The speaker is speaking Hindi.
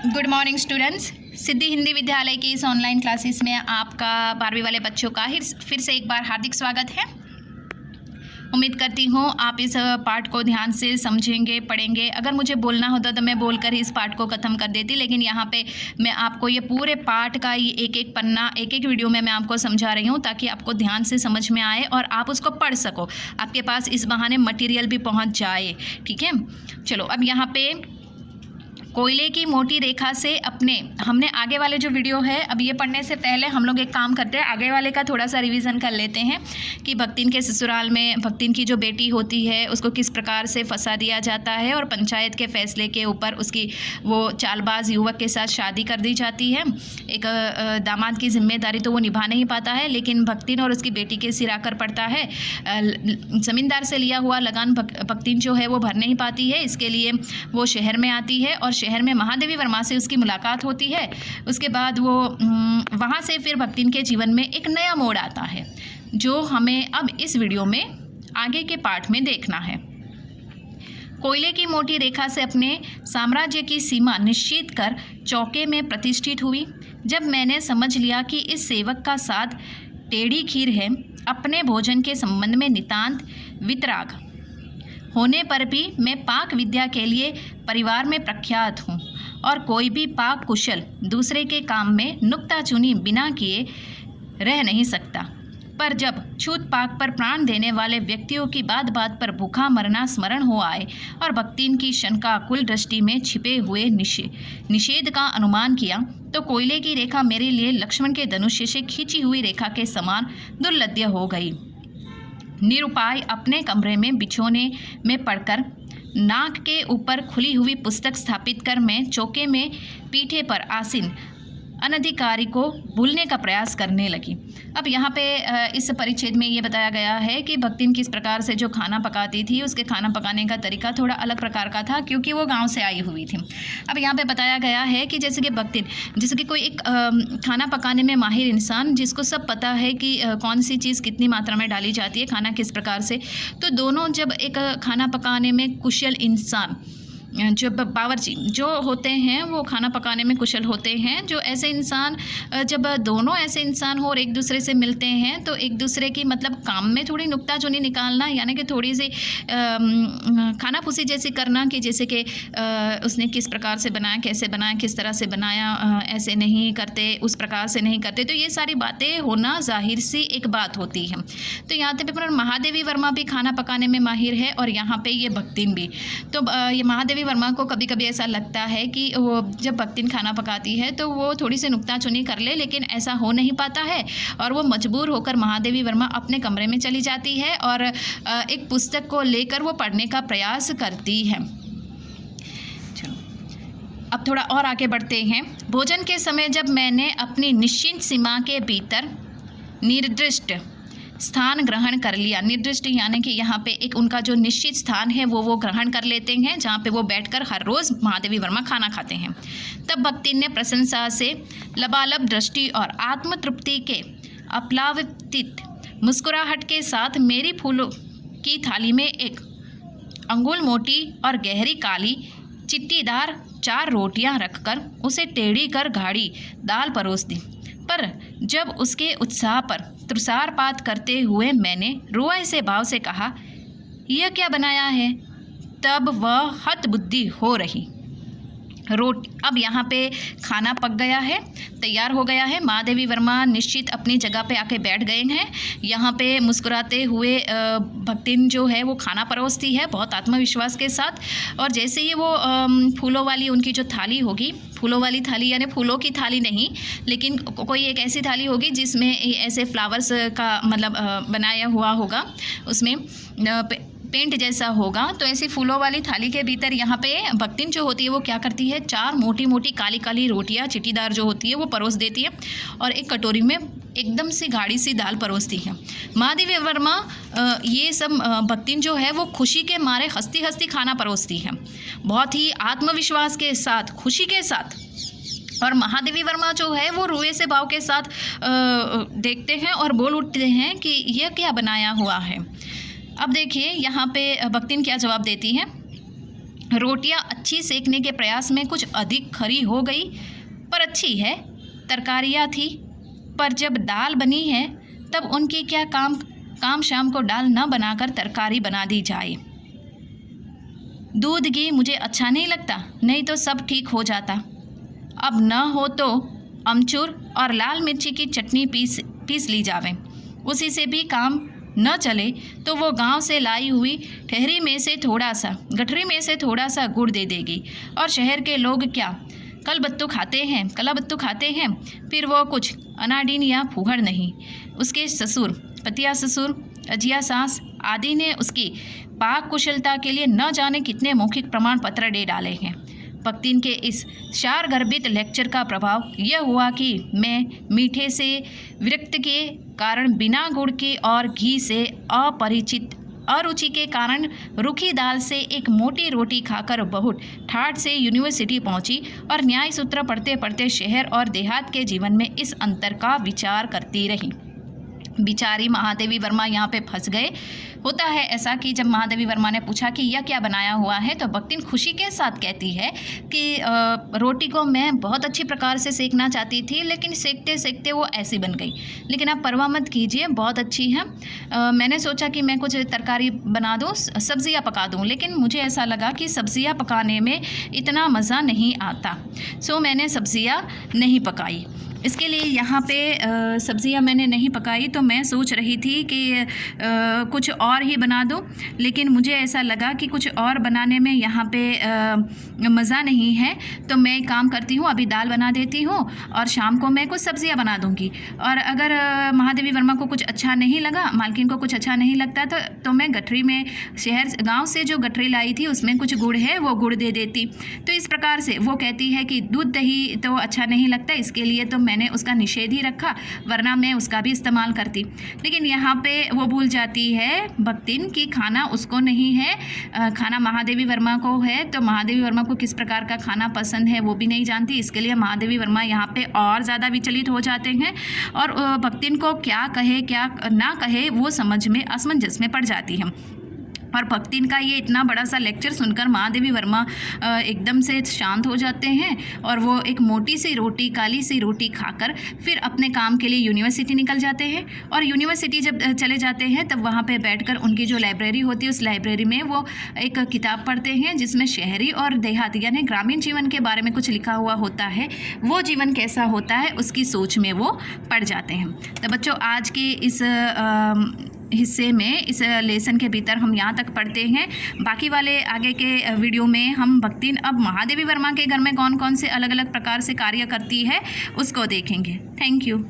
Good morning students. Siddhi Hindi Vidyalaya की इस ऑनलाइन क्लासेस में आपका 12वीं वाले बच्चों का फिर से एक बार हार्दिक स्वागत है। उम्मीद करती हूँ आप इस पाठ को ध्यान से समझेंगे, पढ़ेंगे। अगर मुझे बोलना होता तो मैं बोलकर ही इस पाठ को ख़त्म कर देती, लेकिन यहाँ पे मैं आपको ये पूरे पाठ का ये एक एक पन्ना एक एक वीडियो में मैं आपको समझा रही हूँ ताकि आपको ध्यान से समझ में आए और आप उसको पढ़ सको, आपके पास इस बहाने मटेरियल भी पहुँच जाए। ठीक है, चलो अब यहाँ पे कोयले की मोटी रेखा से अपने, हमने आगे वाले जो वीडियो है, अब ये पढ़ने से पहले हम लोग एक काम करते हैं, आगे वाले का थोड़ा सा रिवीजन कर लेते हैं कि भक्तिन के ससुराल में भक्तिन की जो बेटी होती है उसको किस प्रकार से फंसा दिया जाता है और पंचायत के फैसले के ऊपर उसकी वो चालबाज युवक के साथ शादी कर दी जाती है। एक दामाद की जिम्मेदारी तो वो निभा नहीं पाता है, लेकिन भक्तिन और उसकी बेटी के सिर आकर पड़ता है। ज़मींदार से लिया हुआ लगान भक्तिन जो है वो भर नहीं पाती है, इसके लिए वो शहर में आती है और शहर में महादेवी वर्मा से उसकी मुलाकात होती है। उसके बाद वो वहाँ से फिर भक्तिन के जीवन में एक नया मोड़ आता है जो हमें अब इस वीडियो में आगे के पाठ में देखना है। कोयले की मोटी रेखा से अपने साम्राज्य की सीमा निश्चित कर चौके में प्रतिष्ठित हुई। जब मैंने समझ लिया कि इस सेवक का साथ टेढ़ी खीर है, अपने भोजन के संबंध में नितांत वितराग होने पर भी मैं पाक विद्या के लिए परिवार में प्रख्यात हूँ और कोई भी पाक कुशल दूसरे के काम में नुक्ताचुनी बिना किए रह नहीं सकता। पर जब छूत पाक पर प्राण देने वाले व्यक्तियों की बात बात पर भूखा मरना स्मरण हो आए और भक्तिन की शंका कुल दृष्टि में छिपे हुए निषेध का अनुमान किया, तो कोयले की रेखा मेरे लिए लक्ष्मण के धनुष्य से खींची हुई रेखा के समान दुर्लभ्य हो गई। निरुपाय अपने कमरे में बिछोने में पड़कर नाक के ऊपर खुली हुई पुस्तक स्थापित कर मैं चौके में पीठे पर आसीन अनधिकारी को भूलने का प्रयास करने लगी। अब यहाँ पे इस परिच्छेद में ये बताया गया है कि भक्तिन किस प्रकार से जो खाना पकाती थी, उसके खाना पकाने का तरीका थोड़ा अलग प्रकार का था क्योंकि वो गांव से आई हुई थी। अब यहाँ पे बताया गया है कि जैसे कि भक्तिन, जैसे कि कोई एक खाना पकाने में माहिर इंसान जिसको सब पता है कि कौन सी चीज़ कितनी मात्रा में डाली जाती है, खाना किस प्रकार से, तो दोनों जब एक खाना पकाने में कुशल इंसान, जो बावर्ची जो होते हैं वो खाना पकाने में कुशल होते हैं, जो ऐसे इंसान, जब दोनों ऐसे इंसान हो और एक दूसरे से मिलते हैं तो एक दूसरे की मतलब काम में थोड़ी नुक्ताचुनी निकालना, यानी कि थोड़ी सी खाना फूसी जैसी करना कि जैसे कि उसने किस प्रकार से बनाया, कैसे बनाया, किस तरह से बनाया, ऐसे नहीं करते, उस प्रकार से नहीं करते, तो ये सारी बातें होना जाहिर सी एक बात होती है। तो यहाँ पे महादेवी वर्मा भी खाना पकाने में माहिर है और यहाँ पे ये भक्तिन भी। तो ये महादेवी वर्मा को कभी कभी ऐसा लगता है कि वो जब भक्तिन खाना पकाती है तो वो थोड़ी सी नुक्ताचुनी कर ले, लेकिन ऐसा हो नहीं पाता है और वो मजबूर होकर महादेवी वर्मा अपने कमरे में चली जाती है और एक पुस्तक को लेकर वो पढ़ने का प्रयास करती है। चलो अब थोड़ा और आगे बढ़ते हैं। भोजन के समय जब मैंने अपनी निश्चित सीमा के भीतर निर्दिष्ट स्थान ग्रहण कर लिया, निर्दिष्ट यानी कि यहाँ पे एक उनका जो निश्चित स्थान है वो ग्रहण कर लेते हैं जहाँ पे वो बैठकर हर रोज़ महादेवी वर्मा खाना खाते हैं, तब भक्तिन ने प्रशंसा से लबालब दृष्टि और आत्मतृप्ति के अप्लावित मुस्कुराहट के साथ मेरी फूलों की थाली में एक अंगुल मोटी और गहरी काली चिट्टीदार 4 रोटियां रखकर उसे टेढ़ी कर गाढ़ी दाल परोस दी। पर जब उसके उत्साह पर तुषारपात करते हुए मैंने रुआई से भाव से कहा, यह क्या बनाया है, तब वह हतबुद्धि हो रही। अब यहाँ पे खाना पक गया है, तैयार हो गया है। महादेवी वर्मा निश्चित अपनी जगह पे आके बैठ गए हैं। यहाँ पे मुस्कुराते हुए भक्तिन जो है वो खाना परोसती है बहुत आत्मविश्वास के साथ, और जैसे ही वो फूलों वाली उनकी जो थाली होगी, फूलों वाली थाली यानी फूलों की थाली नहीं, लेकिन कोई एक ऐसी थाली होगी जिसमें ऐसे फ्लावर्स का मतलब बनाया हुआ होगा, उसमें पेंट जैसा होगा, तो ऐसी फूलों वाली थाली के भीतर यहाँ पे भक्तिन जो होती है वो क्या करती है, 4 मोटी मोटी काली काली रोटियाँ चिट्टीदार जो होती है वो परोस देती है और एक कटोरी में एकदम सी गाढ़ी सी दाल परोसती है। महादेवी वर्मा ये सब भक्तिन जो है वो खुशी के मारे हंसती हंसती खाना परोसती है, बहुत ही आत्मविश्वास के साथ, खुशी के साथ। और महादेवी वर्मा जो है वो रुए से भाव के साथ देखते हैं और बोल उठते हैं कि यह क्या बनाया हुआ है। अब देखिए यहाँ पे भक्तिन क्या जवाब देती है। रोटियां अच्छी सेकने के प्रयास में कुछ अधिक खरी हो गई, पर अच्छी है। तरकारियाँ थी, पर जब दाल बनी है तब उनकी क्या काम शाम को दाल न बनाकर तरकारी बना दी जाए। दूध घी मुझे अच्छा नहीं लगता, नहीं तो सब ठीक हो जाता। अब न हो तो अमचूर और लाल मिर्ची की चटनी पीस ली जावे। उसी से भी काम न चले तो वो गांव से लाई हुई गठरी में से थोड़ा सा गुड़ दे देगी। और शहर के लोग क्या कलाबत्तू खाते हैं, फिर वो कुछ अनाडीन या फूहड़ नहीं। उसके ससुर, पतिया ससुर, अजिया सास आदि ने उसकी पाक कुशलता के लिए न जाने कितने मौखिक प्रमाण पत्र दे डाले हैं। भक्तिन के इस शार गर्भित लेक्चर का प्रभाव यह हुआ कि मैं मीठे से विरक्त के कारण बिना गुड़ के और घी से अरुचि के कारण रूखी दाल से एक मोटी रोटी खाकर बहुत ठाठ से यूनिवर्सिटी पहुंची और न्याय सूत्र पढ़ते पढ़ते शहर और देहात के जीवन में इस अंतर का विचार करती रही। बिचारी महादेवी वर्मा यहाँ पे फंस गए। होता है ऐसा कि जब महादेवी वर्मा ने पूछा कि यह क्या बनाया हुआ है, तो भक्तिन खुशी के साथ कहती है कि रोटी को मैं बहुत अच्छी प्रकार से सेकना चाहती थी, लेकिन सेकते सेकते वो ऐसी बन गई। लेकिन आप परवाह मत कीजिए, बहुत अच्छी है। मैंने सोचा कि मैं कुछ तरकारी बना दूँ, सब्जियाँ पका दूँ, लेकिन मुझे ऐसा लगा कि सब्जियाँ पकाने में इतना मज़ा नहीं आता, सो मैंने सब्जियाँ नहीं पकाई। इसके लिए यहाँ पे सब्जियाँ मैंने नहीं पकाई, तो मैं सोच रही थी कि कुछ और ही बना दूँ, लेकिन मुझे ऐसा लगा कि कुछ और बनाने में यहाँ पे मज़ा नहीं है, तो मैं एक काम करती हूँ, अभी दाल बना देती हूँ और शाम को मैं कुछ सब्जियाँ बना दूँगी। और अगर महादेवी वर्मा को कुछ अच्छा नहीं लगा, मालकिन को कुछ अच्छा नहीं लगता तो मैं गठरी में गाँव से जो गठरी लाई थी उसमें कुछ गुड़ है, वो गुड़ दे देती। तो इस प्रकार से वो कहती है कि दूध दही तो अच्छा नहीं लगता, इसके लिए तो मैंने उसका निषेध ही रखा, वरना मैं उसका भी इस्तेमाल करती। लेकिन यहाँ पे वो भूल जाती है भक्तिन कि खाना उसको नहीं है, खाना महादेवी वर्मा को है। तो महादेवी वर्मा को किस प्रकार का खाना पसंद है वो भी नहीं जानती। इसके लिए महादेवी वर्मा यहाँ पे और ज़्यादा विचलित हो जाते हैं और भक्तिन को क्या कहे क्या ना कहे वो समझ में असमंजस में पड़ जाती है। और भक्तिन का ये इतना बड़ा सा लेक्चर सुनकर महादेवी वर्मा एकदम से शांत हो जाते हैं और वो एक मोटी सी रोटी, काली सी रोटी खाकर फिर अपने काम के लिए यूनिवर्सिटी निकल जाते हैं। और यूनिवर्सिटी जब चले जाते हैं तब वहाँ पे बैठकर उनकी जो लाइब्रेरी होती है उस लाइब्रेरी में वो एक किताब पढ़ते हैं जिसमें शहरी और देहाती यानी ग्रामीण जीवन के बारे में कुछ लिखा हुआ होता है। वो जीवन कैसा होता है उसकी सोच में वो पड़ जाते हैं। तो बच्चों, आज के इस हिस्से में, इस लेसन के भीतर हम यहाँ तक पढ़ते हैं। बाकी वाले आगे के वीडियो में हम भक्तिन अब महादेवी वर्मा के घर में कौन कौन से अलग अलग प्रकार से कार्य करती है उसको देखेंगे। Thank you.